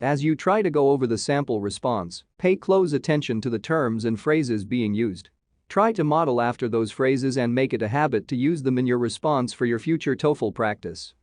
As you try to go over the sample response, pay close attention to the terms and phrases being used. Try to model after those phrases and make it a habit to use them in your response for your future TOEFL practice.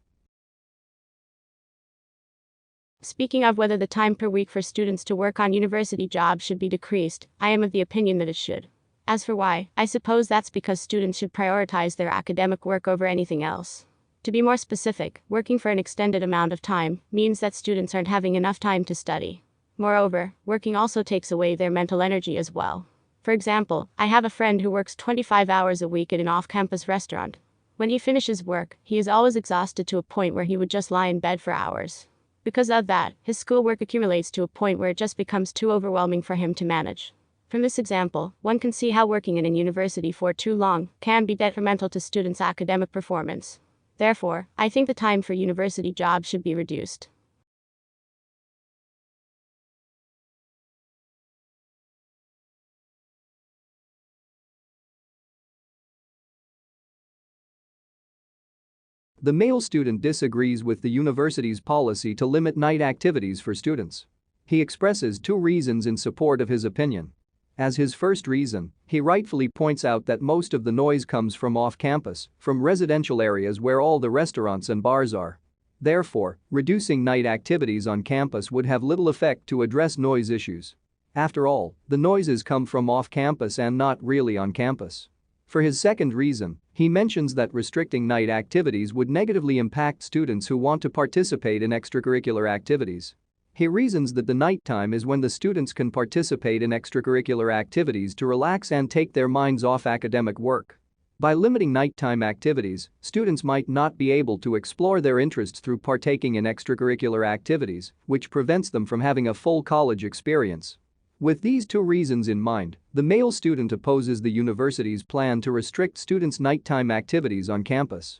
Speaking of whether the time per week for students to work on university jobs should be decreased, I am of the opinion that it should. As for why, I suppose that's because students should prioritize their academic work over anything else. To be more specific, working for an extended amount of time means that students aren't having enough time to study. Moreover, working also takes away their mental energy as well. For example, I have a friend who works 25 hours a week at an off-campus restaurant. When he finishes work, he is always exhausted to a point where he would just lie in bed for hours. Because of that, his schoolwork accumulates to a point where it just becomes too overwhelming for him to manage. From this example, one can see how working in a university for too long can be detrimental to students' academic performance. Therefore, I think the time for university jobs should be reduced. The male student disagrees with the university's policy to limit night activities for students. He expresses two reasons in support of his opinion. As his first reason, he rightfully points out that most of the noise comes from off-campus, from residential areas where all the restaurants and bars are. Therefore, reducing night activities on campus would have little effect to address noise issues. After all, the noises come from off-campus and not really on campus. For his second reason, he mentions that restricting night activities would negatively impact students who want to participate in extracurricular activities. He reasons that the nighttime is when the students can participate in extracurricular activities to relax and take their minds off academic work. By limiting nighttime activities, students might not be able to explore their interests through partaking in extracurricular activities, which prevents them from having a full college experience. With these two reasons in mind, the male student opposes the university's plan to restrict students' nighttime activities on campus.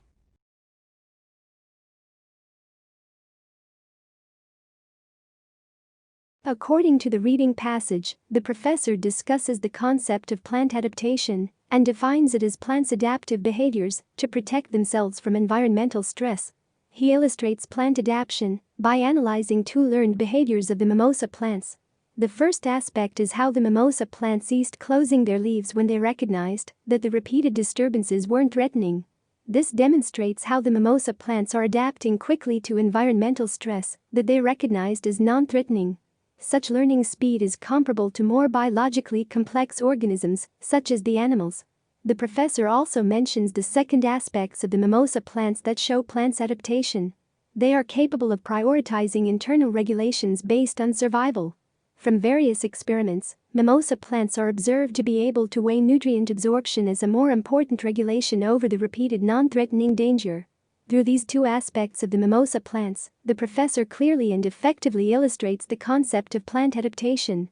According to the reading passage, the professor discusses the concept of plant adaptation and defines it as plants' adaptive behaviors to protect themselves from environmental stress. He illustrates plant adaptation by analyzing two learned behaviors of the mimosa plants. The first aspect is how the mimosa plants ceased closing their leaves when they recognized that the repeated disturbances weren't threatening. This demonstrates how the mimosa plants are adapting quickly to environmental stress that they recognized as non-threatening. Such learning speed is comparable to more biologically complex organisms, such as the animals. The professor also mentions the second aspects of the mimosa plants that show plants' adaptation. They are capable of prioritizing internal regulations based on survival. From various experiments, mimosa plants are observed to be able to weigh nutrient absorption as a more important regulation over the repeated non-threatening danger. Through these two aspects of the mimosa plants, the professor clearly and effectively illustrates the concept of plant adaptation.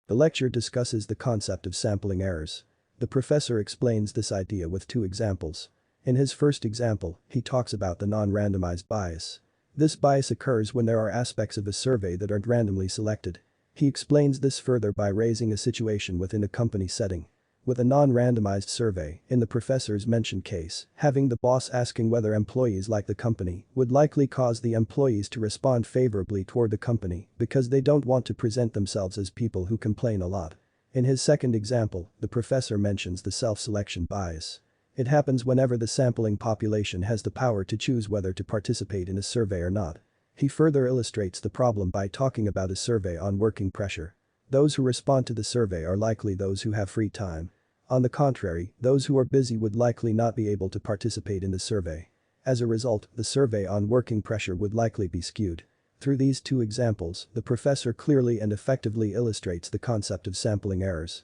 The lecture discusses the concept of sampling errors. The professor explains this idea with two examples. In his first example, he talks about the non-randomized bias. This bias occurs when there are aspects of a survey that aren't randomly selected. He explains this further by raising a situation within a company setting. With a non-randomized survey, in the professor's mentioned case, having the boss asking whether employees like the company would likely cause the employees to respond favorably toward the company because they don't want to present themselves as people who complain a lot. In his second example, the professor mentions the self-selection bias. It happens whenever the sampling population has the power to choose whether to participate in a survey or not. He further illustrates the problem by talking about a survey on working pressure. Those who respond to the survey are likely those who have free time. On the contrary, those who are busy would likely not be able to participate in the survey. As a result, the survey on working pressure would likely be skewed. Through these two examples, the professor clearly and effectively illustrates the concept of sampling errors.